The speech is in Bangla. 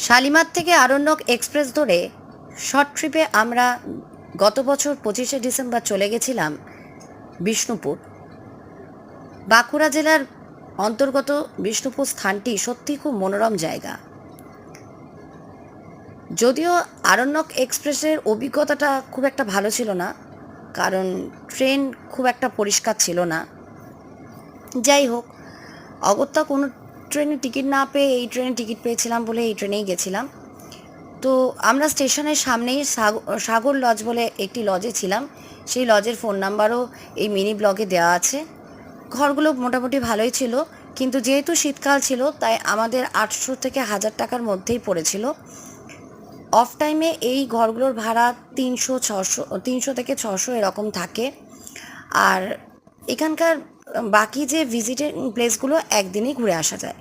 শালিমার থেকে আরণ্যক এক্সপ্রেস ধরে শর্ট ট্রিপে আমরা গত বছর 25শে ডিসেম্বর চলে গেছিলাম বিষ্ণুপুর। বাঁকুড়া জেলার অন্তর্গত বিষ্ণুপুর স্থানটি সত্যি খুব মনোরম জায়গা। যদিও আরণ্যক এক্সপ্রেসের অভিজ্ঞতাটা খুব একটা ভালো ছিল না, কারণ ট্রেন খুব একটা পরিষ্কার ছিল না। যাই হোক, অগত্যা কোনো ট্রেনে টিকিট না পেয়ে এই ট্রেনে টিকিট পেয়েছিলাম বলে এই ট্রেনেই গেছিলাম। তো আমরা স্টেশনের সামনেই সাগর লজ বলে একটি লজে ছিলাম। সেই লজের ফোন নাম্বারও এই মিনি ব্লগে দেওয়া আছে। ঘরগুলো মোটামুটি ভালোই ছিল, কিন্তু যেহেতু শীতকাল ছিল তাই আমাদের 800 থেকে 1000 টাকার মধ্যেই পড়েছিল। অফ টাইমে এই ঘরগুলোর ভাড়া 300 থেকে 600 এরকম থাকে। আর এখানকার বাকি যে ভিজিটিং প্লেসগুলো একদিনেই ঘুরে আসা যায়।